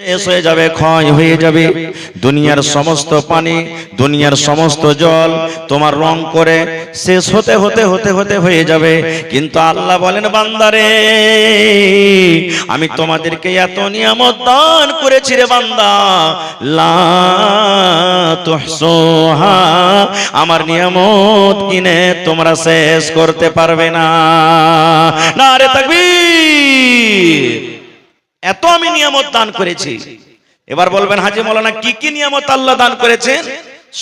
শেষ হয়ে যাবে, ক্ষয় হয়ে যাবে। দুনিয়ার সমস্ত পানি, দুনিয়ার সমস্ত জল তোমার রং করে শেষ হতে হতে হতে হতে হয়ে যাবে। কিন্তু আল্লাহ বলেন, বান্দারে আমি তোমাদেরকে এত নিয়ামত দান করেছি রে বান্দা, লা তুহসুহা, আমার নিয়ামত কিনে তোমরা শেষ করতে পারবে না। নারে তাকবীর। এত আমি নিয়ামত দান করেছি। এবার বলবেন, হাজী মাওলানা কি কি নিয়ামত আল্লাহ দান করেছেন?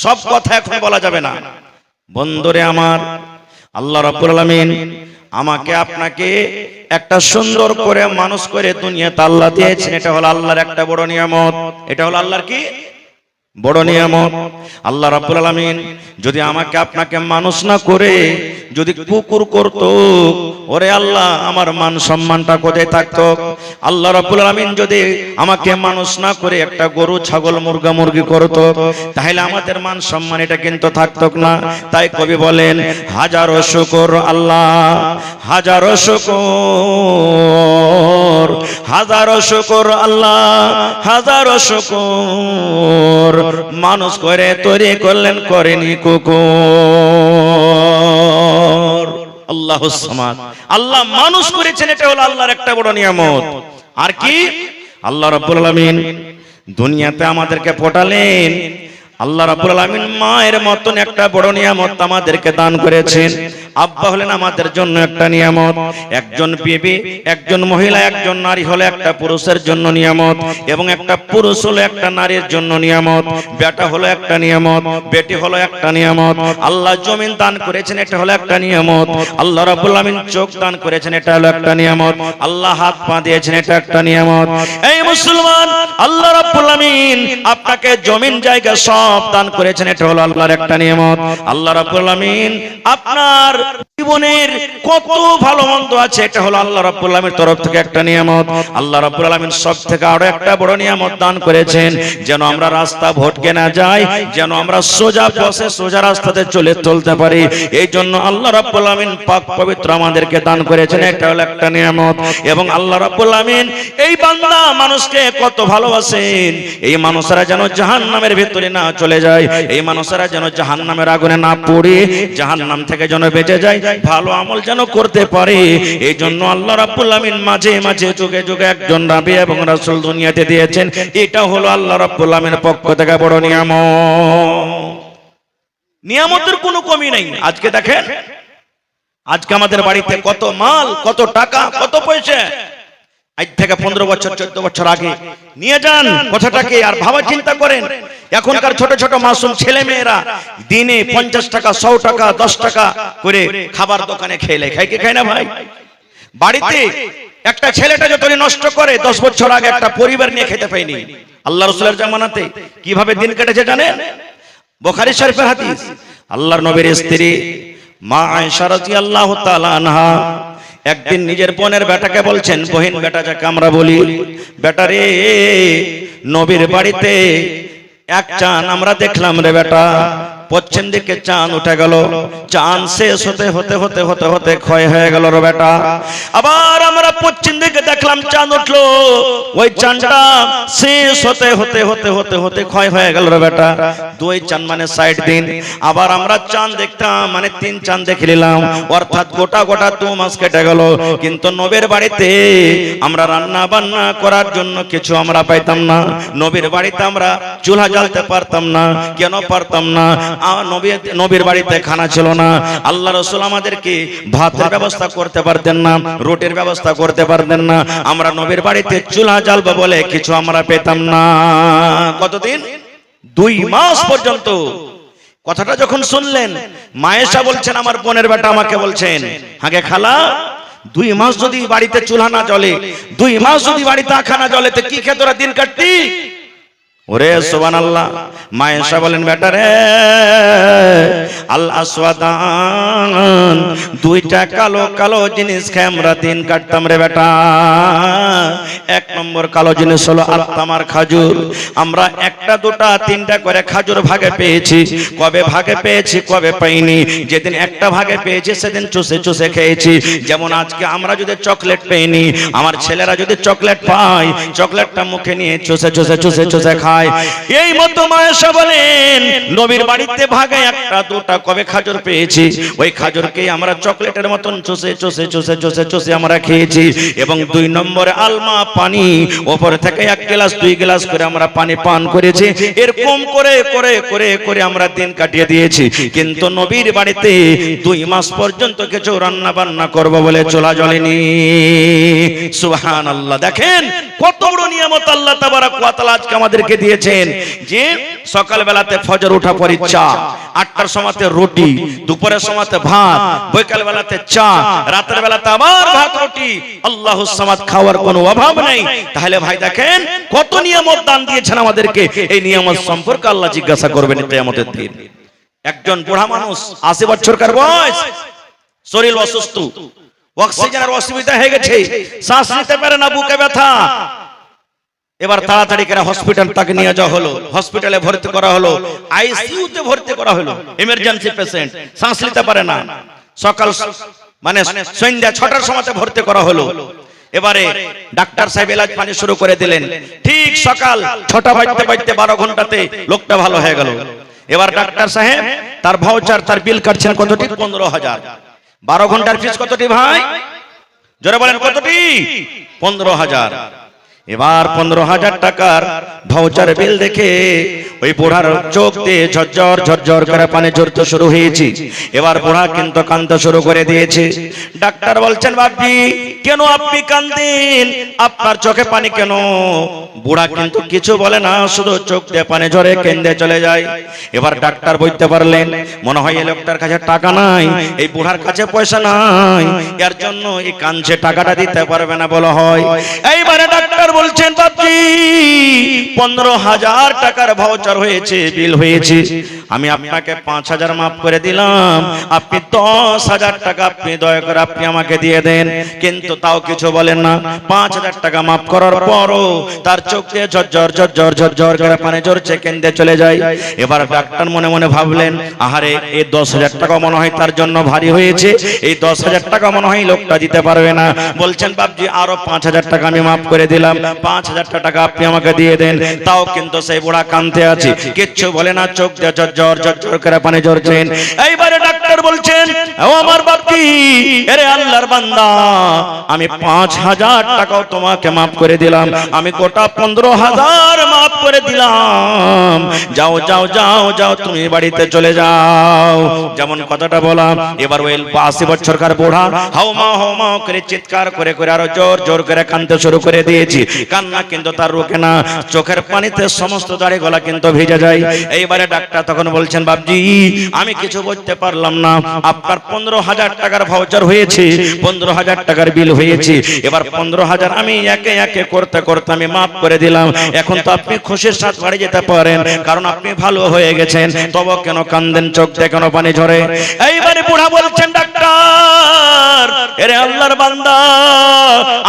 সব কথা এখন বলা যাবে না। বন্ধুরে আমার, আল্লাহ রাব্বুল আলামিন আমাকে আপনাকে একটা সুন্দর করে মানুষ করে দুনিয়াতে আল্লাহ দিয়েছেন। এটা হলো আল্লাহর একটা বড় নিয়ামত। এটা হলো আল্লাহর কি বড় নিয়ামত। আল্লাহ রাব্বুল আলামিন যদি আমাকে আপনাকে মানুষ না করে যদি কুকুর করত, ওরে আল্লাহ আমার মান সম্মানটা কোথায় থাকতো? আল্লাহ রাব্বুল আলামিন যদি আমাকে মানুষ না করে একটা গরু, ছাগল, মুরগা, মুরগি করত, তাহলে আমাদের মান সম্মান এটা কিন্তু থাকতো না। তাই কবি বলেন, হাজারো শুকর আল্লাহ, হাজারো শুকর, হাজারো শুকর আল্লাহ, হাজারো শুকর, মানুষ করে তৈরি করলেন, করেনি কুকুর। আল্লাহুস সামাদ। আল্লাহ মানুষ করেছেন, এটা হলো আল্লাহর একটা বড় নিয়ামত। আর কি? আল্লাহ রাব্বুল আলামিন দুনিয়াতে আমাদেরকে পাঠালেন। আল্লাহ রাব্বুল আলামিন মায়ের মতন একটা বড় নিয়ামত আমাদেরকে দান করেছেন। আব্বা হলেন আমাদের জন্য একটা নিয়ামত। একজন বিবি, একজন মহিলা, একজন নারী হলো একটা পুরুষের জন্য নিয়ামত, এবং একটা পুরুষ হলো একটা নারীর জন্য নিয়ামত। বেটা হলো একটা নিয়ামত, বেটি হলো একটা নিয়ামত। আল্লাহ জমিন দান করেছেন, এটা হলো একটা নিয়ামত। আল্লাহ রাব্বুল আলামিন চোখ দান করেছেন, এটা হলো একটা নিয়ামত। আল্লাহ হাত পা দিয়েছেন, এটা একটা নিয়ামত। এই মুসলমান, আল্লাহ রাব্বুল আলামিন আপনাকে জমিন জায়গা সব দান করেছেন, এটা হলো আল্লাহর একটা নিয়ামত। আল্লাহ রাব্বুল আলামিন আপনার জীবনের কত ভালো মন্দ আছে, এটা হলো আল্লাহ রাব্বুল আলামিনের তরফ থেকে একটা নিয়ামত। আল্লাহ রাব্বুল আলামিন সব থেকে আরো একটা বড় নিয়ামত দান করেছেন, যেন আমরা রাস্তা ভটকে না যাই, যেন আমরা সোজা পথে সোজা রাস্তাতে চলতে পারি। এই জন্য আল্লাহ রাব্বুল আলামিন পাক পবিত্র আমাদেরকে দান করেছেন, এটা হলো একটা নিয়ামত। এবং আল্লাহ রাব্বুল আলামিন এই বান্দা মানুষকে কত ভালোবাসেন। এই মানুষেরা যেন জাহান্নামের ভিতরে না চলে যায়, এই মানুষেরা যেন জাহান্নামের আগুনে না পড়ে জাহান্নাম থেকে যেন বেঁচে যায়, ভালো আমল যেন করতে পারে। এই জন্য আল্লাহ রাব্বুল আলামিন মাঝে মাঝে যুগে যুগে একজন নবী এবং রাসূল দুনিয়াতে দিয়েছেন। এটা হলো আল্লাহ রাব্বুল আলামিনের পক্ষ থেকে বড় নিয়ামত। নিয়ামতের কোনো কমি নেই। আজকে দেখেন, আজকে আমাদের বাড়িতে কত মাল, কত টাকা, কত পয়সা। আজ থেকে 15 বছর 14 বছর আগে নিয়ে যান কথাটাকে, আর ভাবা চিন্তা করেন এখনকার ছোট ছোট মাসুম ছেলে মেয়েরা দিনে 50 টাকা, 100 টাকা, 10 টাকা করে খাবার দোকানে খেলে, খায় কি খায় না ভাই? বাড়িতে একটা ছেলেটা যতই নষ্ট করে, 10 বছর আগে একটা পরিবার নিয়ে খেতে পায়নি। আল্লাহ রাসূলের জামানাতে কিভাবে দিন কেটেছে জানেন? বুখারী শরীফের হাদিস। আল্লাহর নবীর স্ত্রী মা আয়েশা রাদিয়াল্লাহু তাআলা আনহা একদিন নিজের বোনের বেটাকে বলছেন, বহিন বেটা যাকে আমরা বলি, বেটা রে, নবীর বাড়িতে এক চাঁদ আমরা দেখলাম রে বেটা। পশ্চিম দিকে চাঁদ উঠে গেল, চাঁদ শেষ হতে হতে হতে হতে হতে ক্ষয় হয়ে গেল রে বেটা। আবার আমরা পশ্চিম দিকে দেখলাম চাঁদ উঠলো, ওই চাঁদটা শেষ হতে হতে হতে হতে হতে ক্ষয় হয়ে গেল রে বেটা। 2 চাঁদ মানে 60 দিন। আবার আমরা চাঁদ দেখতাম মানে 3 চাঁদ দেখে নিলাম, অর্থাৎ গোটা গোটা 2 মাস কেটে গেল। কিন্তু নবীর বাড়িতে আমরা রান্না বান্না করার জন্য কিছু আমরা পাইতাম না। নবীর বাড়িতে আমরা চুলা জ্বালতে পারতাম না। কেন পারতাম না? নবীর বাড়িতে খানা ছিল না। আল্লাহ রাসূল আমাদেরকে ভাতের ব্যবস্থা করতে পারতেন না, রুটির ব্যবস্থা করতে পারতেন না। আমরা নবীর বাড়িতে চুলা জ্বালবো বলে কিছু আমরা পেতাম না। কতদিন? 2 মাস পর্যন্ত। কথাটা যখন শুনলেন, মায়েশা বলছেন, আমার বোনের বেটা আমাকে বলছেন, আগে খালা 2 মাস যদি বাড়িতে চুলা না জ্বলে, 2 মাস যদি বাড়িতে আখা না জ্বলে, তো কি খেয়ে তোরা দিন কাটতি? ওরে সুবহানাল্লাহ। মা এসা বলেন, বেটা রে, আল আসওয়াদান, দুইটা কালো কালো জিনিস খেয়ে আমরা দিন কাটতাম রে বেটা। এক নম্বর কালো জিনিস হলো আত্মামার খাজুর। আমরা একটা দুটা তিনটা করে খাজুর ভাগে পেয়েছি। কবে ভাগে পেয়েছি, কবে পাইনি। যেদিন একটা ভাগে পেয়েছি সেদিন চুষে চুষে খেয়েছি। যেমন আজকে আমরা যদি চকলেট পেইনি, আমার ছেলেরা যদি চকলেট পায়, চকলেটটা মুখে নিয়ে চুষে চুষে চুষে চুষে খায়। এই মতো মা এসা বলেন, নবীর বাড়িতে ভাগে একটা দুটা কবে খাজুর পেয়েছি, ওই খাজুরকে আমরা চকলেটের মতন চুষে চুষে চুষে চুষে চুষে আমরা খেয়েছি। এবং দুই নম্বরে আলমা পানি, ওপর থেকে এক গ্লাস দুই গ্লাস করে আমরা পানি পান করেছি। এরকম করে করে করে করে আমরা দিন কাটিয়ে দিয়েছি। কিন্তু নবীর বাড়িতে 2 মাস পর্যন্ত কিছু রান্না বান্না করব বলে চলা জ্বলেনি। সুবহানাল্লাহ। দেখেন কত বড় নিয়ামত আল্লাহ তাবারক ওয়া তাআলা আজকে আমাদেরকে দিয়েছেন। যে সকাল বেলাতে ফজর ওঠা পরে চা, 8টার সময়তে রুটি, দুপুরের সময়তে ভাত, বিকাল বেলাতে চা, রাতের বেলাতে আবার ভাত রুটি। আল্লাহুস সামাদ, খাওয়ার কোনো অভাব নেই। তাহলে ভাই দেখেন কত নিয়ামত দান দিয়েছেন আমাদেরকে। এই নিয়ামত সম্পর্কে আল্লাহ জিজ্ঞাসা করবেন কিয়ামতের দিন। একজন বুড়া মানুষ, 80 বছরকার বয়স, শরীর অসুস্থ, অক্সিজেনের অসুবিধা হয়ে গেছে, শ্বাস নিতে পারে না, বুকে ব্যথা। এবার তাড়াতাড়ি করে হসপিটাল তাকে নিয়ে যাওয়া হলো। হসপিটালে ভর্তি করা হলো, আইসিইউতে ভর্তি করা হলো। এমার্জেন্সি পেশেন্ট, শ্বাস নিতে পারে না। সকাল মানে সন্ধ্যা 6টার সময়তে ভর্তি করা হলো। এবারে ডাক্তার সাহেব এলাজ পানি শুরু করে দিলেন। ঠিক সকাল 6টা বাজতে বাজতে 12 ঘন্টাতে লোকটা ভালো হয়ে গেল। এবার ডাক্তার সাহেব তার ভাউচার, তার বিল কাটছেন কতটি? 15,000। 12 ঘন্টার ফিস কতটি ভাই? জোরে বলেন কতটি? 15,000। এবার 15,000 টাকার ভাউচার বিল দেখে ওই বুড়ার চোখ দিয়ে ঝরঝর ঝরঝর করে পানি ঝরতে শুরু হয়েছে। এবার বুড়া কিন্তু কাঁদতে শুরু করে দিয়েছে। ডাক্তার বলছেন, বাপজি কেন আপনি কাঁদেন? আপনার চোখে পানি কেন? বুড়া কিন্তু কিছু বলে না, শুধু চোখ দিয়ে পানি ঝরে কেঁদে চলে যায়। এবার ডাক্তার বুঝতে পারলেন, মনে হয় এই লোকটার কাছে টাকা নাই, এই বুড়ার কাছে পয়সা নাই, এর জন্য এই কাঁদছে, টাকাটা দিতে পারবে না বলা হয়। এইবারে ডাক্তার বলছেন, বাপজি 15,000 টাকার ভাউচার হয়েছে, বিল হয়েছে, আমি আপনাকে 5,000 মাফ করে দিলাম, আপনি 10,000 টাকা আপনি দয়া করে আপনি আমাকে দিয়ে দেন। কিন্তু তাও কিছু বলেন না। 5,000 টাকা মাফ করার পরও তার চোখ দিয়ে ঝরঝর ঝরঝর ঝরঝর করে পানি ঝরছে, কেঁদে চলে যায়। এবার ডাক্তার মনে মনে ভাবলেন, আহারে এই 10,000 টাকা মনে হয় তার জন্য ভারী হয়েছে, এই 10,000 টাকা মনে হয় লোকটা দিতে পারবে না। বলছেন, বাপজি আরো 5,000 টাকা আমি মাফ করে দিলাম, 5,000 টাকা আপনি আমাকে দিয়ে দেন। তাও কিন্তু সেই বুড়া কাঁদতে আছে, কিচ্ছু বলে না, চোখ দিয়ে ঝরঝর ঝরঝর করে পানি ঝরছেন। এইবারে ডাক্তার বলছেন, ও আমার বাপজি, আরে আল্লাহর বান্দা, আমি 5,000 টাকাও তোমাকে মাফ করে দিলাম, আমি গোটা 15,000 মাফ করে দিলাম। যাও যাও যাও যাও, তুমি বাড়িতে চলে যাও। যেমন কথাটা বললাম। এবার ওই 80 বছরকার বুড়া হাউমা করে চিৎকার করে করে আরো জোর জোর করে কাঁদতে শুরু করে দিয়েছি। কান্না কিন্তু তার রোকে না, চোখের পানিতে সমস্ত দাড়ি গলা কিন্তু ভিজে যায়। এইবারে ডাক্তার তখন বলছেন, বাপজি আমি কিছু বুঝতে পারলাম না, আপনার 15,000 টাকার ভাউচার হয়েছে, 15,000 টাকার বিল হয়েছে। এবার 15,000 আমি একে একে করতে করতে আমি মাফ করে দিলাম। এখন তো আপনি খুশির সাথে বাড়ি যেতে পারেন, কারণ আপনি ভালো হয়ে গেছেন। তবে কেন কান্দেন, চোখ দিয়ে কেন পানি ঝরে? এইবারে বুড়া বলছেন, ডাক্তার এরে আল্লাহর বান্দা,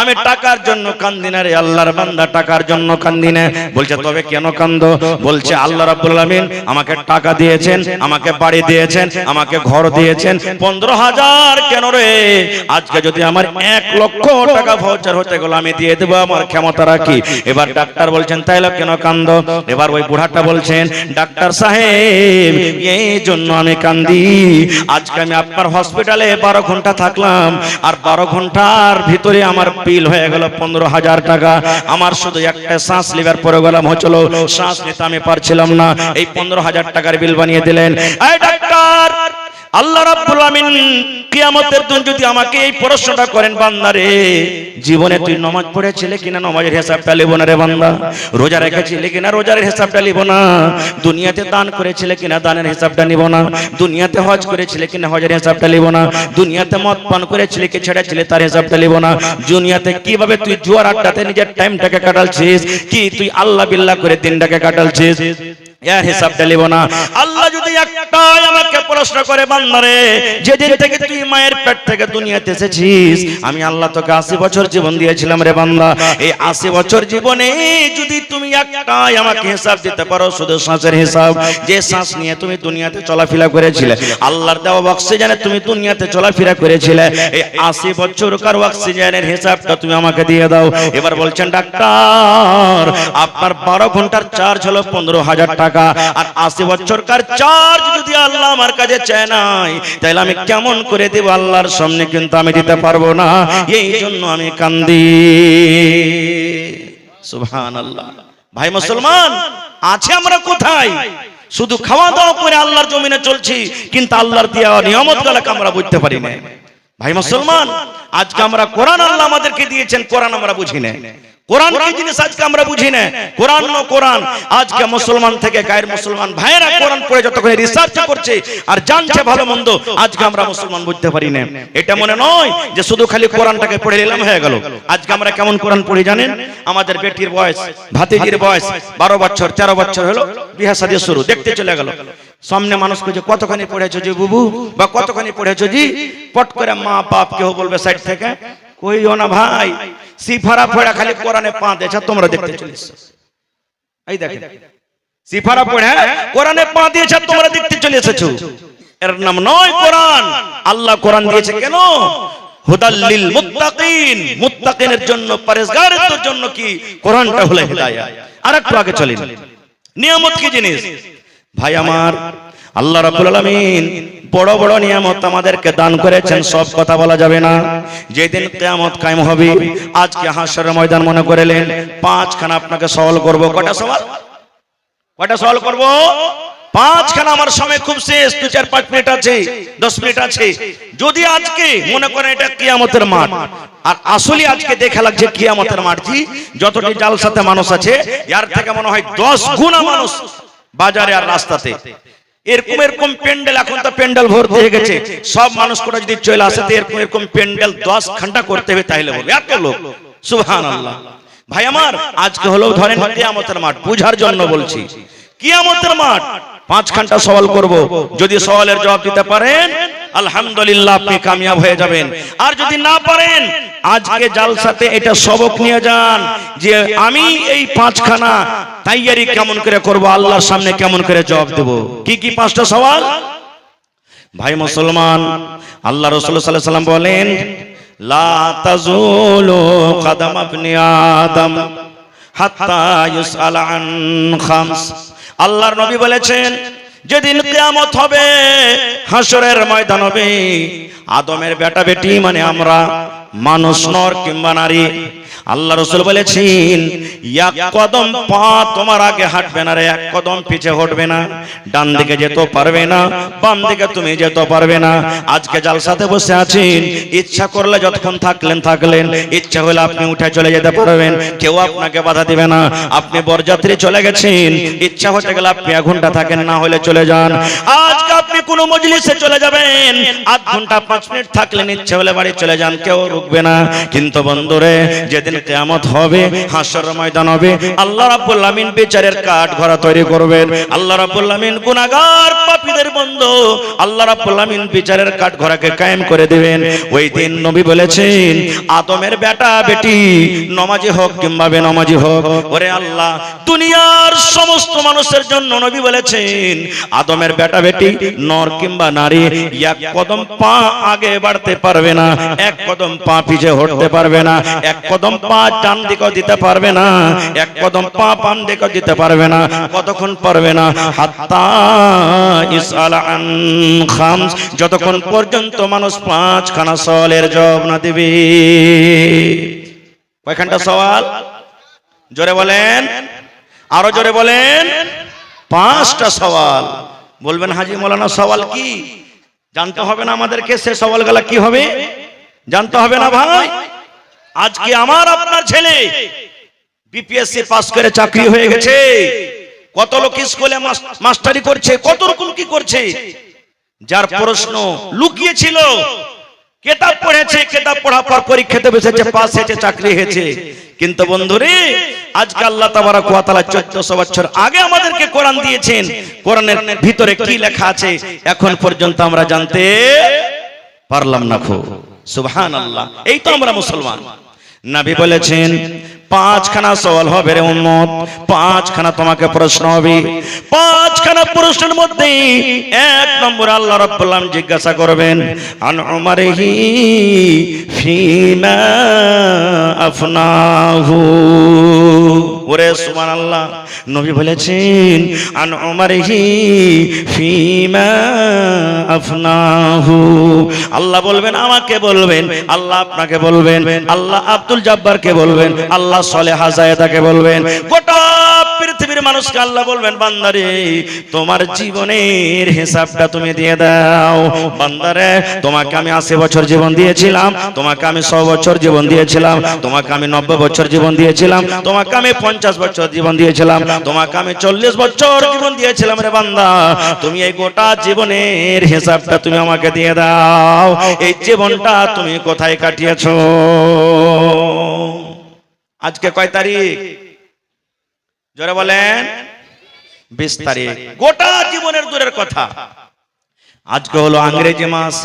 আমি টাকার জন্য কান্দি না রে আল্লাহর বান্দা, টাকার জন্য কান্দি না। বলছে, তবে কেন কান্দো? বলছে, আল্লাহ রাব্বুল আলামিন আমাকে টাকা দিয়েছেন, আমাকে বাড়ি দিয়েছেন, আমাকে ঘর দিয়েছেন, 15,000 কেন রে? আজকে যদি আমার 1 লক্ষ টাকা ভাউচার হতে গেল আমি দিয়ে দেবো, আমার ক্ষমতা রাখি। এবার ডাক্তার বলছেন, তাইলে কেন কান্দো? এবার ওই বুড়াটা বলছেন, ডাক্তার সাহেব এই জন্য আমি কান্দি, আজকে আমি আপনার হসপিটালে 12 ঘন্টা থাকলাম, আর 12 ঘন্টার ভিতরে আমার বিল হয়ে গেল 15,000 টাকা। আমার শুধু একটা শ্বাস লিভার প্রোগ্রাম হচ্ছিল, শ্বাস নিতে আমি পারছিলাম না, এই 15,000 টাকার বিল বানিয়ে দিলেন। এই ডাক্তার আল্লাহ রাব্বুল আমিন কিয়ামতের দিন যদি আমাকে এই প্রশ্নটা করেন, বান্দারে জীবনে তুই নামাজ পড়েছিলে কিনা, নামাজের হিসাবটা লিব না রে বান্দা। রোজা রেখেছিলে কিনা, রোজার হিসাবটা লিব না। দুনিয়াতে দান করেছিলে কিনা, দানের হিসাবটা নিব না। দুনিয়াতে হজ করেছিলে কিনা, হজের হিসাবটা লিব না। দুনিয়াতে মদ পান করেছিলে কি ছেড়েছিলে, তার হিসাবটা লিব না। দুনিয়াতে কিভাবে তুই জুয়ার আড্ডাতে নিজের টাইমটাকে কাটালছিস, কি তুই আল্লাহ বিল্লাহ করে দিনটাকে কাটালছিস, এর হিসাবটা লিব না। আল্লাহ যদি একটাই আমাকে প্রশ্ন করে, বান্দারে যেদিন থেকে তুই মায়ের পেট থেকে দুনিয়াতে এসেছিস, আমি আল্লাহ তোকে 80 বছর জীবন দিয়েছিলাম রে বান্দা। এই 80 বছর জীবনে যদি তুমি একটাই আমাকে হিসাব দিতে পারো, শুধু শ্বাসের হিসাব, যে শ্বাস নিয়ে তুমি দুনিয়াতে চলাফেরা করেছিলে, আল্লাহর দেওয়া অক্সিজেনে তুমি দুনিয়াতে চলাফেরা করেছিলে, এই 80 বছরকার অক্সিজেনের হিসাবটা তুমি আমাকে দিয়ে দাও। এবার বলছেন, ডাক্তার আপনার 12 ঘন্টার চার্জ হলো 15,000 টাকা, আর 80 বছরকার চার্জ যদি আল্লাহ আমার কাছে চায় নাই, তাহলে আমি কেমন করে দেব? আল্লাহর সামনে কিন্তু আমি দিতে পারবো না, এই জন্য আমি কান্দি। সুবহানাল্লাহ। ভাই মুসলমান, আছে আমরা কোথায়? শুধু খাওয়া দাওয়া করে আল্লাহর জমিনে চলছি, কিন্তু আল্লাহর দেওয়া নিয়ামতগুলোকে আমরা বুঝতে পারি না। ভাই মুসলমান, আজকে আমরা কোরআন আল্লাহ আমাদেরকে দিয়েছেন, কোরআন আমরা বুঝি না। কোরআন কি জিনিস আজকে আমরা বুঝি না। কোরআন নো কোরআন, আজকে মুসলমান থেকে গায়ের মুসলমান ভাইরা কোরআন পড়ে যতক্ষণ রিসার্চ করছে আর জানছে ভালো মন্দ, আজকে আমরা মুসলমান বুঝতে পারি না। এটা মনে নয় যে শুধু খালি কোরআনটাকে পড়ে নিলাম হয়ে গেল। আজকে আমরা কেমন কোরআন পড়ি জানেন? আমাদের বেটির বয়স, ভাতিজির বয়স 12 বছর 13 বছর হলো, বিয়ে শাদী শুরু, দেখতে চলে গেল। সামনে মানুষ খুঁজে, কতখানি পড়েছো জি বুবু, বা কতখানি পড়েছো জি? পট করে মা বাপ কেউ বলবে সাইড থেকে, কইও না ভাই, সিফারা পড়া খালি কোরআনে পা দিয়েছে, তোমরা দেখতে চলেছ। এই দেখেন, সিফারা পড়া কোরআনে পা দিয়েছে, তোমরা দেখতে চলে এসেছো। এর নাম নয় কোরআন। আল্লাহ কোরআন দিয়েছে কেন? হুদাল লিল মুত্তাকিন, মুত্তাকিনের জন্য, পরহেজগারদের জন্য কি কোরআনটা হলো হিদায়াত। আর একটু আগে চলেন, নিয়ামত কি জিনিস? ভাই আমার, আল্লাহ রাব্বুল আলামিন বড় বড় নিয়ামত আমাদেরকে দান করেছেন, সব কথা বলা যাবে না। যেদিন কিয়ামত কায়েম হবে, আজকে হাশরের ময়দান মনে করেলেন, 5খানা আপনাকে সওয়াল করব। কয়টা সওয়াল? কয়টা সওয়াল করব? 5খানা। আমার সময় খুব শেষ, 2-4-5 মিনিট আছে, 10 মিনিট আছে। যদি আজকে মনে করেন এটা কিয়ামতের মাঠ, আর আসলে আজকে দেখা লাগছে কিয়ামতের মাঠ, জি যতটি জালসাতে মানুষ আছে, এর থেকে মনে হয় 10 গুণা মানুষ বাজারে আর রাস্তাতে। এরকম এরকম প্যান্ডেল, এখন তো প্যান্ডেল ভর্তি হয়ে গেছে, সব মানুষ করে যদি চলে আসে, তো এরকম এরকম প্যান্ডেল 10 ঘন্টা করতে হবে, তাহলে বলবে এত লোক। সুবহানাল্লাহ। ভাই আমার, আজকে হলো ধরেন কিয়ামতের মাঠ, বুঝার জন্য বলছি। কিয়ামতের মাঠ, 5 ঘন্টা সওয়াল করব। যদি সওয়ালের জবাব দিতে পারেন, আলহামদুলিল্লাহ, আপনি কামিয়াব হয়ে যাবেন। আর যদি না পারেন, আজকে জালসাতে এটা সবক নিয়ে যান যে আমি এই 5খানা তৈয়ারি কেমন করে করব, আল্লাহর সামনে কেমন করে জবাব দেব। কি কি 5টা সওয়াল? ভাই মুসলমান, আল্লাহ রাসূল সাল্লাল্লাহু আলাইহি ওয়াসাল্লাম বলেন, লা তাজুলু কদম ইবনি আদম হাত্তা ইউসআল আন খামস। আল্লাহর নবী বলেছেন, যেদিন কিয়ামত হবে, হাশরের ময়দান হবে, আদমের বেটা বেটি মানে আমরা, মানুষ নর কিংবা নারী, আল্লাহ রাসূল বলেছেন, এক কদম পা তোমার আগে হাঁটবে না রে, এক কদম পিছে হটবে না। ডান দিকে যেতে পারবে না, বাম দিকে তুমি যেতে পারবে না। আজকে জালসাতে বসে আছেন, ইচ্ছা করলে যতক্ষণ থাকলেন, ইচ্ছা হলে আপনি উঠে চলে যেতে পারবেন, কেউ আপনাকে বাধা দিবে না। আপনি বরযাত্রী চলে গেছেন, ইচ্ছা হতে গেলে আপনি 1 ঘন্টা থাকেন, না হলে চলে যান। আজকে আপনি কোনো মজলিসে চলে যাবেন, 8 ঘন্টা 5 মিনিট থাকলেন, ইচ্ছা হলে বাড়ি চলে যান, কেউ রুকবে না। কিন্তু বন্ধুরে, যেদিন কিয়ামত হবে, হাশরের ময়দান হবে, আল্লাহ রাব্বুল আমিন বিচারের কাঠগড়া তৈরি করবেন। আল্লাহ রাব্বুল আমিন গুনাহগার পাপীদের বন্ধু, আল্লাহ রাব্বুল আমিন বিচারের কাঠগড়াকে কায়েম করে দিবেন। ওই দিন নবী বলেছেন, আদমের বেটা বেটি নামাজি হোক কিংবা বেনামাজি হোক, ওরে আল্লাহ, দুনিয়ার সমস্ত মানুষের জন্য নবী বলেছেন, আদমের বেটা বেটি নর কিংবা নারী 1 কদম পা আগে বাড়তে পারবে না, 1 কদম পা পিছে হটতে পারবে না, 1 কদম পা ডান দিকে দিতে পারবে না, 1 কদম পা বাম দিকে দিতে পারবে না। কতক্ষণ পারবে না? হাত্তা ইসআল আন খামস, যতক্ষণ পর্যন্ত মানুষ 5খানা সওয়ালের জবাব না দিবে। কয়খানটা সওয়াল? জোরে বলেন, আরো জোরে বলেন। 5টা সওয়াল। বলবেন হাজী মাওলানা সওয়াল কি? জানতে হবে না আমাদেরকে সে সওয়ালগুলা কি হবে? জানতে হবে না ভাই? আজকে আমার আপনার ছেলে বিপিএসসি পাস করে চাকরি হয়ে গেছে, কত লোক স্কুলে মাস্টারি করছে, কত রকম কি করছে। যার প্রশ্ন লুকিয়ে ছিল, কিতাব পড়েছে, কিতাব পড়ার পর পরীক্ষাতে বসেছে, পাস হয়েছে, চাকরি হয়েছে। কিন্তু বন্ধুরে, আজকে আল্লাহ তাবারক ওয়া তাআলা 1400 বছর আগে আমাদেরকে কোরআন দিয়েছেন। কোরআনের ভিতরে কি লেখা আছে এখন পর্যন্ত আমরা জানতে পারলাম না। সুবহানাল্লাহ। এই তো আমরা মুসলমান। নবী বলেছেন 5খানা সওয়াল হবে রে উম্মত, 5খানা তোমাকে প্রশ্ন হবে। 5খানা প্রশ্নের মধ্যে 1 নম্বর আল্লাহ রাব্বুল আলামিন জিজ্ঞাসা করবেন আন উমারিহি ফিমা আফনাহু। ওরে সুবহানাল্লাহ, নবী বলেছেন আন উমারিহি ফিমা আফনাহু। আল্লাহ বলবেন আমাকে বলবেন, আল্লাহ আপনাকে বলবেন, আল্লাহ আব্দুল জব্বারকে বলবেন, আল্লাহ সলেহা জায়েদাকে বলবেন, গোটা পৃথিবীর মানুষকে আল্লাহ বলবেন বান্দারে তোমার জীবনের হিসাবটা তুমি দিয়ে দাও। বান্দারে তোমাকে আমি 80 বছর জীবন দিয়েছিলাম, তোমাকে আমি 100 বছর জীবন দিয়েছিলাম, তোমাকে আমি 90 বছর জীবন দিয়েছিলাম, তোমাকে আমি 50 বছর জীবন দিয়েছিলাম, তোমাকে আমি 40 বছর জীবন দিয়েছিলাম। রে বান্দা, তুমি এই গোটা জীবনের হিসাবটা তুমি আমাকে দিয়ে দাও। এই জীবনটা তুমি কোথায় কাটিয়েছো? আজকে কয় তারিখ? জোরে বলেন। 20 তারিখ। গোটা জীবনের দূরের কথা, আজকে হলো ইংরেজি মাস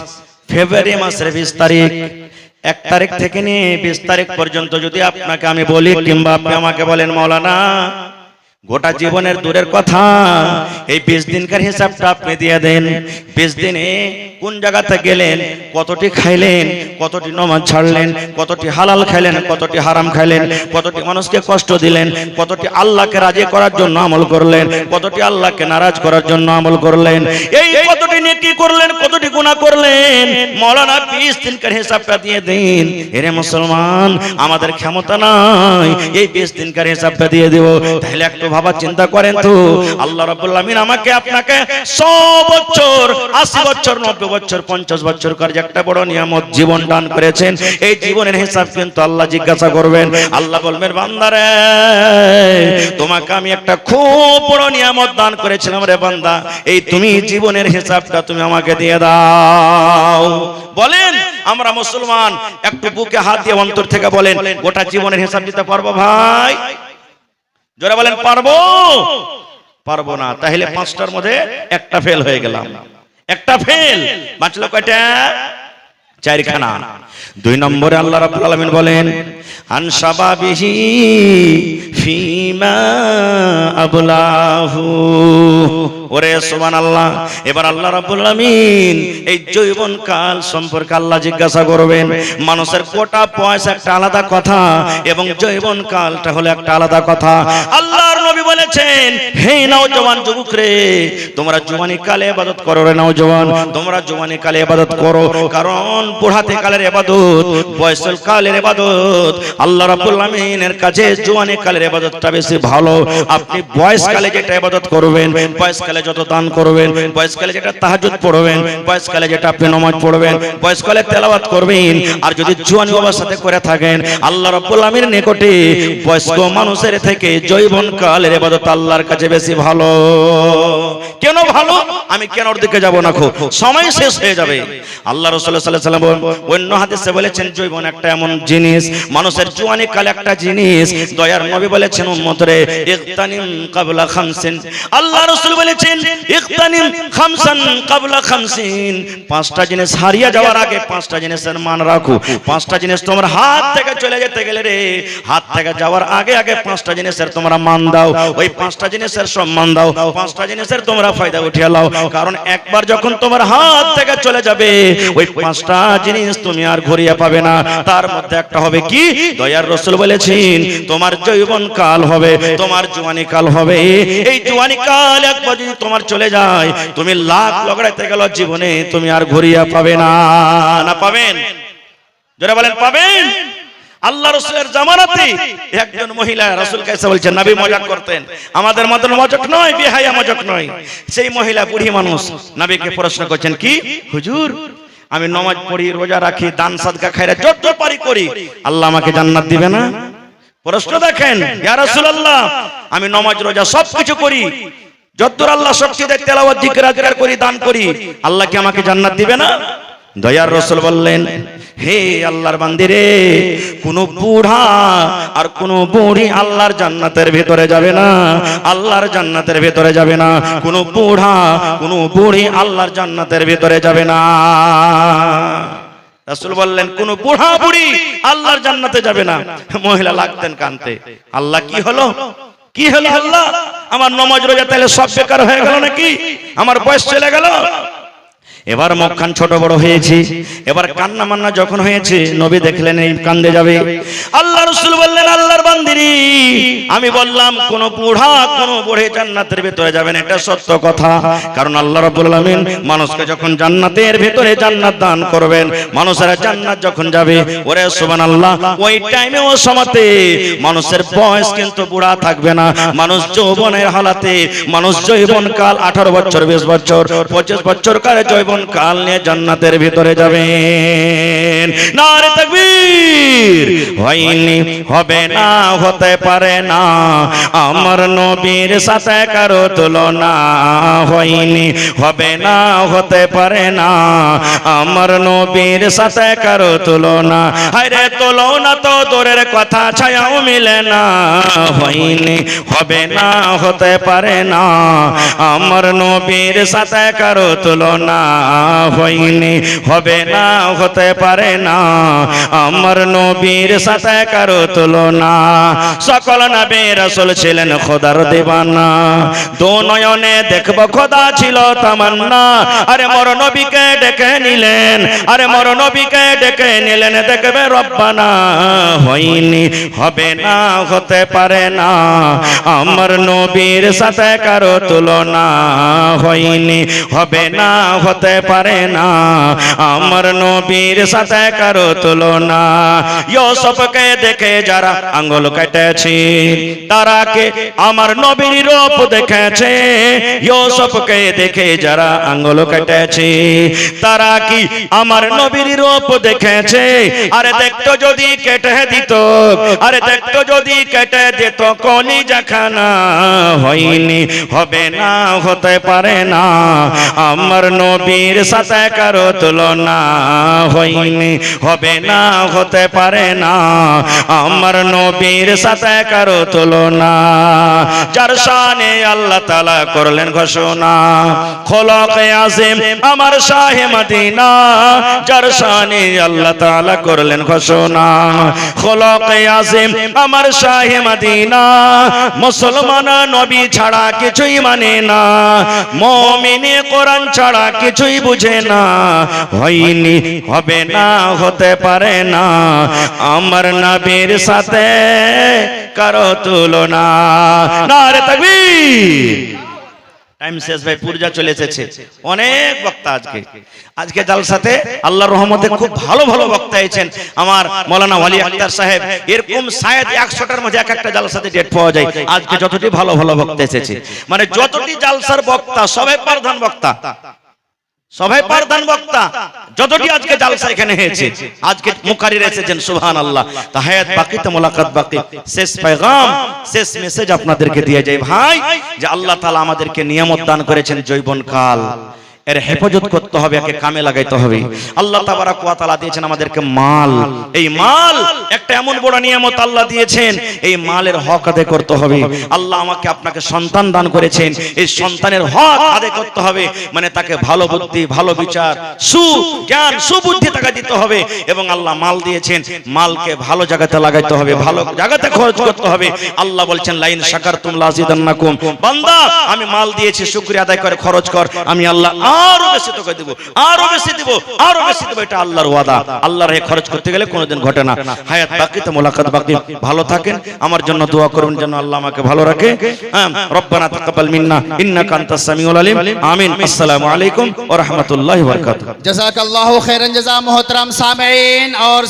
ফেব্রুয়ারি মাসের 20 তারিখ। 1 তারিখ থেকে নিয়ে 20 তারিখ পর্যন্ত যদি আপনাকে আমি বলি, কিংবা আপনি আমাকে বলেন মাওলানা গোটা জীবনের দূরের কথা, এই 20 দিনকার হিসাবটা আপনি দিয়ে দেন। 20 দিনে কোন জায়গাতে গেলেন, কতটি খাইলেন, কতটি নামাজ ছাড়লেন, কতটি হালাল খাইলেন, কতটি হারাম খাইলেন, কতটি মানুষকে কষ্ট দিলেন, কতটি আল্লাহকে রাজি করার জন্য আমল করলেন, কতটি আল্লাহকে নারাজ করার জন্য আমল করলেন, এই কতটি নেকি করলেন, কতটি গুনাহ করলেন, মাওলানা 20 দিনকার হিসাবটা দিয়ে দিন। এরে মুসলমান, আমাদের ক্ষমতা নাই এই 20 দিনকার হিসাবটা দিয়ে দেব। তাহলে একটু ভাবা চিন্তা করেন তো, আল্লাহ রাব্বুল আলামিন আমাকে আপনাকে 100 বছর, 80 বছর, 90 বছর, 50 বছর করে একটা বড় নিয়ামত জীবন দান করেছেন। এই জীবনের হিসাব কিন্তু আল্লাহ জিজ্ঞাসা করবেন। আল্লাহ বলবেন বান্দারে তোমাকে আমি একটা খুব বড় নিয়ামত দান করেছিলাম রে বান্দা, এই তুমি জীবনের হিসাবটা তুমি আমাকে দিয়ে দাও। বলেন আমরা মুসলমান, একটু বুকে হাত দিয়ে অন্তর থেকে বলেন গোটা জীবনের হিসাব দিতে পারবো ভাই? জোরে বলেন পারবো? পারবো না। তাহলে 5টার মধ্যে একটা ফেল হয়ে গেলাম। একটা ফেল, বাঁচলো কয়টা? 4খানা। 2 নম্বরে আল্লাহ রাব্বুল আলামিন বলেন আন শাবাবিহি ফিমা আবলাহু। ওরে সুবহানাল্লাহ। এবার আল্লাহ রাব্বুল আলামিন এই যৌবন কাল সম্পর্কে আল্লাহ জিজ্ঞাসা করবেন। মানুষের কোটা পয়সা একটা আলাদা কথা, এবং যৌবন কালটা হলো একটা আলাদা কথা। আল্লাহর নবী বলেছেন হে নওজওয়ান যুবক রে, তোমরা জওয়ানি কালে ইবাদত করো রে নওজওয়ান, তোমরা জওয়ানি কালে ইবাদত করো, কারণ বুড়াতে কালের ইবাদত, বয়সল কালের ইবাদত আল্লাহ রাব্বুল আলামিনের কাছে জওয়ানি কালের ইবাদতটা বেশি ভালো। আপনি বয়সকালে যেটা ইবাদত করবেন, বয়সকালে যত দান করবেন, বয়সকালে যেটা তাহাজ্জুদ পড়বেন, বয়সকালে যেটা আপনি নামাজ পড়বেন, বয়সকালে তেলাওয়াত করবেন, আর যদি জওয়ানি অবস্থাতে করে থাকেন আল্লাহ রাব্বুল আলামিনের নিকটে বয়স্ক মানুষের থেকে যৌবন কালের ইবাদত আল্লাহর কাছে বেশি ভালো। কেন ভালো? আমি কেন ওর দিকে যাব না, খুব সময় শেষ হয়ে যাবে। আল্লাহ রাসূল সাল্লাল্লাহু আলাইহি ওয়াসাল্লাম অন্য হাদিসে বলেছেন যৌবন একটা এমন জিনিস, মানুষের জওয়ানি কাল একটা জিনিস। দয়ার নবী বলেছেন উম্মতরে ইগতানিম ক্বাবলা খামসিন। আল্লাহ রাসূল বলেছেন ইগতানিম খামসান ক্বাবলা খামসিন। 5টা জিনিস হারিয়ে যাওয়ার আগে 5টা জিনিসের মান রাখো। 5টা জিনিস তোমার হাত থেকে চলে যেতে গেলে রে, হাত থেকে যাওয়ার আগে আগে 5টা জিনিসের তোমরা মান দাও, ওই 5টা জিনিসের সম্মান দাও, 5টা জিনিসের তোমরা ফায়দা উঠিয়ে নাও। কারণ একবার যখন তোমার হাত থেকে চলে যাবে ওই 5টা জিনিস তুমি আর ঘুরিয়ে পাবে না। তার মধ্যে একটা হবে কি? দয়ার রাসূল বলেছেন তোমার যৌবন কাল হবে, তোমার জওয়ানি কাল হবে। এই জওয়ানি কাল একবার যদি তোমার চলে যায়, তুমি লাখ লগাইতে গেল জীবনে তুমি আর ঘুরিয়ে পাবে না। না পাবেন? জোরে বলেন পাবেন? আল্লাহ রাসূলের জামানাতে একজন মহিলা রাসূল কাছে বলছেন, নবী মজাক করতেন, আমাদের মতন মজাক নয়, বেহায়া মজাক নয়। সেই মহিলা বুড়ি মানুষ নবীকে প্রশ্ন করছেন, কি হুজুর, আমি নামাজ পড়ি, রোজা রাখি, দান সাদকা খায়রা যত পারি করি, আল্লাহ আমাকে জান্নাত দিবে না? প্রশ্ন দেখেন, ইয়া রাসূলুল্লাহ, আমি নামাজ রোজা সবকিছু করি, যতদূর আল্লাহ শক্তি দেয় তেলাওয়াত জিকির আজকার করি, দান করি, আল্লাহ কি আমাকে জান্নাত দিবে না? দয়ার রাসূল বললেন, হে আল্লাহর বান্দিরে, কোন বুড়া আর কোন বুড়ি আল্লাহর জান্নাতের ভিতরে যাবে না, আল্লাহর জান্নাতের ভিতরে যাবে না। কোন বুড়া কোন বুড়ি আল্লাহর জান্নাতের ভিতরে যাবে না। রাসূল বললেন, কোন বুড়া বুড়ি আল্লাহর জান্নাতে যাবে না। মহিলা লাগতেন কানতে, আল্লাহ কি হলো, কি হলো আল্লাহ, আমার নামাজ রোজা তাহলে সব বেকার হয়ে গেল নাকি, আমার বয়স চলে গেল, এবার মুখখান ছোট বড় হয়েছে, এবার কান্না মান্না যখন হয়েছে, নবী দেখলেন এই কান্দে যাবে। আল্লাহ রাসূল বললেন, আল্লাহর বান্দিরি, আমি বললাম কোন বুড়া কোন বুড়ি জান্নাতের ভিতরে যাবেন, এটা সত্য কথা। কারণ আল্লাহ রাব্বুল আলামিন মানুষকে যখন জান্নাতের ভিতরে জান্নাত দান করবেন, মানুষেরা জান্নাত যখন যাবে, ওরে সুবহানাল্লাহ, ওই টাইমে ও সময়তে মানুষের বয়স কিন্তু বুড়া থাকবে না, মানুষ যৌবনের হালাতে, মানুষ যৌবনকাল 18 বছর 20 বছর 25 বছর কালে যৌবন কাল নিয়ে জান্নাতের ভিতরে যাবেন। নারে তাকবীর। হয়নি, হবে না, হতে পারে না, আমার নবীর সাথে কারো তুলনা। হয়নি, হবে না, হতে পারে না, আমার নবীর সাথে কারো তুলনা। হায়রে তুলনা তো দূরের কথা, ছায়াও মিলে না। হয়নি, হবে না, হতে পারে না, আমার নবীর সাথে কারো তুলনা। হয়নি, হবে না, হতে পারে না, আমার নবীর সাথে কারো তুলনা। সকল নবী রাসূল ছিলেন খোদার দিওয়ানা, দো নয়নে দেখব খোদা ছিল তামান্না। আরে মোর নবীকে ডেকে নিলেন, আরে মোর নবীকে ডেকে নিলেন, দেখবে রব্বানা। হয়নি, হবে না, হতে পারে না, আমার নবীর সাথে কারো তুলনা। হয়নি, হবে না, হতে পারে না, আমার নবীর সাথে কারো তুলনা। ইউসুফকে দেখে যারা আঙ্গুল কেটেছে, তারা কে আমার নবীর রূপ দেখেছে। ইউসুফকে দেখে যারা আঙ্গুল কেটেছে, তারা কি আমার নবীর রূপ দেখেছে? আরে দেখতো যদি কেটে দিত, আরে দেখতো যদি কেটে দিত কলিজাখানা। হয়নি, হবে না, হতে পারে না, আমার নবীর সাথে কারো তুলনা। হয়নি, হবে না, হতে পারে না, আমার নবীর সাথে কারো তুলনা। যার শানে আল্লাহ তাআলা করলেন ঘোষণা, খোলাকে আযম আমার শাহে মদিনা। যার শানে আল্লাহ তাআলা করলেন ঘোষণা, খোলাকে আযম আমার শাহে মদিনা। মুসলমান নবী ছাড়া কিছুই মানে না, মুমিনে কোরআন ছাড়া কিছুই বুঝে না। হয়নি, হবে না, হতে পারে না, আমার নবীর সাথে কারো তুলনা। নারে তাকবীর। টাইম শেষ ভাই, পূজা চলে এসেছে, অনেক বক্তা আজকে জালসাতে আল্লাহর রহমতে খুব ভালো ভালো বক্তা আছেন। আমার মাওলানা ওয়ালি আখতার সাহেব, এরকম শায়দ 100টার মধ্যে এক একটা জালসাতে ডেট পাওয়া যায়। আজকে যতটি ভালো ভালো বক্তা এসেছে, মানে যতটি জালসার বক্তা সবাই প্রধান বক্তা, সবাই প্রধান বক্তা, যতটি আজকে জালসা এখানে হয়েছে। আজকে মুকাররির এসেছেন, সুবহানাল্লাহ। তা হায়াত বাকি, তো মোলাকাত বাকি। শেষ পেগাম, শেষ মেসেজ আপনাদেরকে দিয়ে যাই ভাই, যে আল্লাহ তাআলা আমাদেরকে নিয়ামত দান করেছেন যৌবন কাল, এর হেফাজত করতে হবে, একে কামে লাগাইতে হবে। আল্লাহ তাবারাক ওয়া তাআলা দিয়েছেন আমাদেরকে মাল, এই মাল একটা এমন বড় নিয়ামত আল্লাহ দিয়েছেন, এই মালের হক আদায় করতে হবে। আল্লাহ আমাকে আপনাকে সন্তান দান করেছেন, এই সন্তানের হক আদায় করতে হবে, মানে তাকে ভালো বুদ্ধি, ভালো বিচার, সুজ্ঞান, সুবুদ্ধি তাকে দিতে হবে। এবং আল্লাহ মাল দিয়েছেন, মালকে ভালো জায়গাতে লাগাইতে হবে, ভালো জায়গাতে খরচ করতে হবে। আল্লাহ বলছেন, লাইন শাকারতুম লাযিদান্নাকুম। বান্দা, আমি মাল দিয়েছি, শুকরিয়া আদায় করে খরচ কর, আমি আল্লাহ আরো বেশি তোকে দেব, আরো বেশি দেব, আরো বেশি দেব। এটা আল্লাহর ওয়াদা। আল্লাহর হে খরচ করতে গেলে কোনোদিন ঘটে না। হায়াত বাকি, তো মোলাকাত বাকি। ভালো থাকেন, আমার জন্য দোয়া করবেন যেন আল্লাহ আমাকে ভালো রাখে। রব্বানা তাকাব্বাল মিন্না ইন্নাকা আনতাস সামিউল আলিম। আমিন। আসসালামু আলাইকুম ওয়া রাহমাতুল্লাহি ওয়া বারাকাতুহু। জাযাকাল্লাহু খাইরান জাযা। মুহতারাম সামিঈন और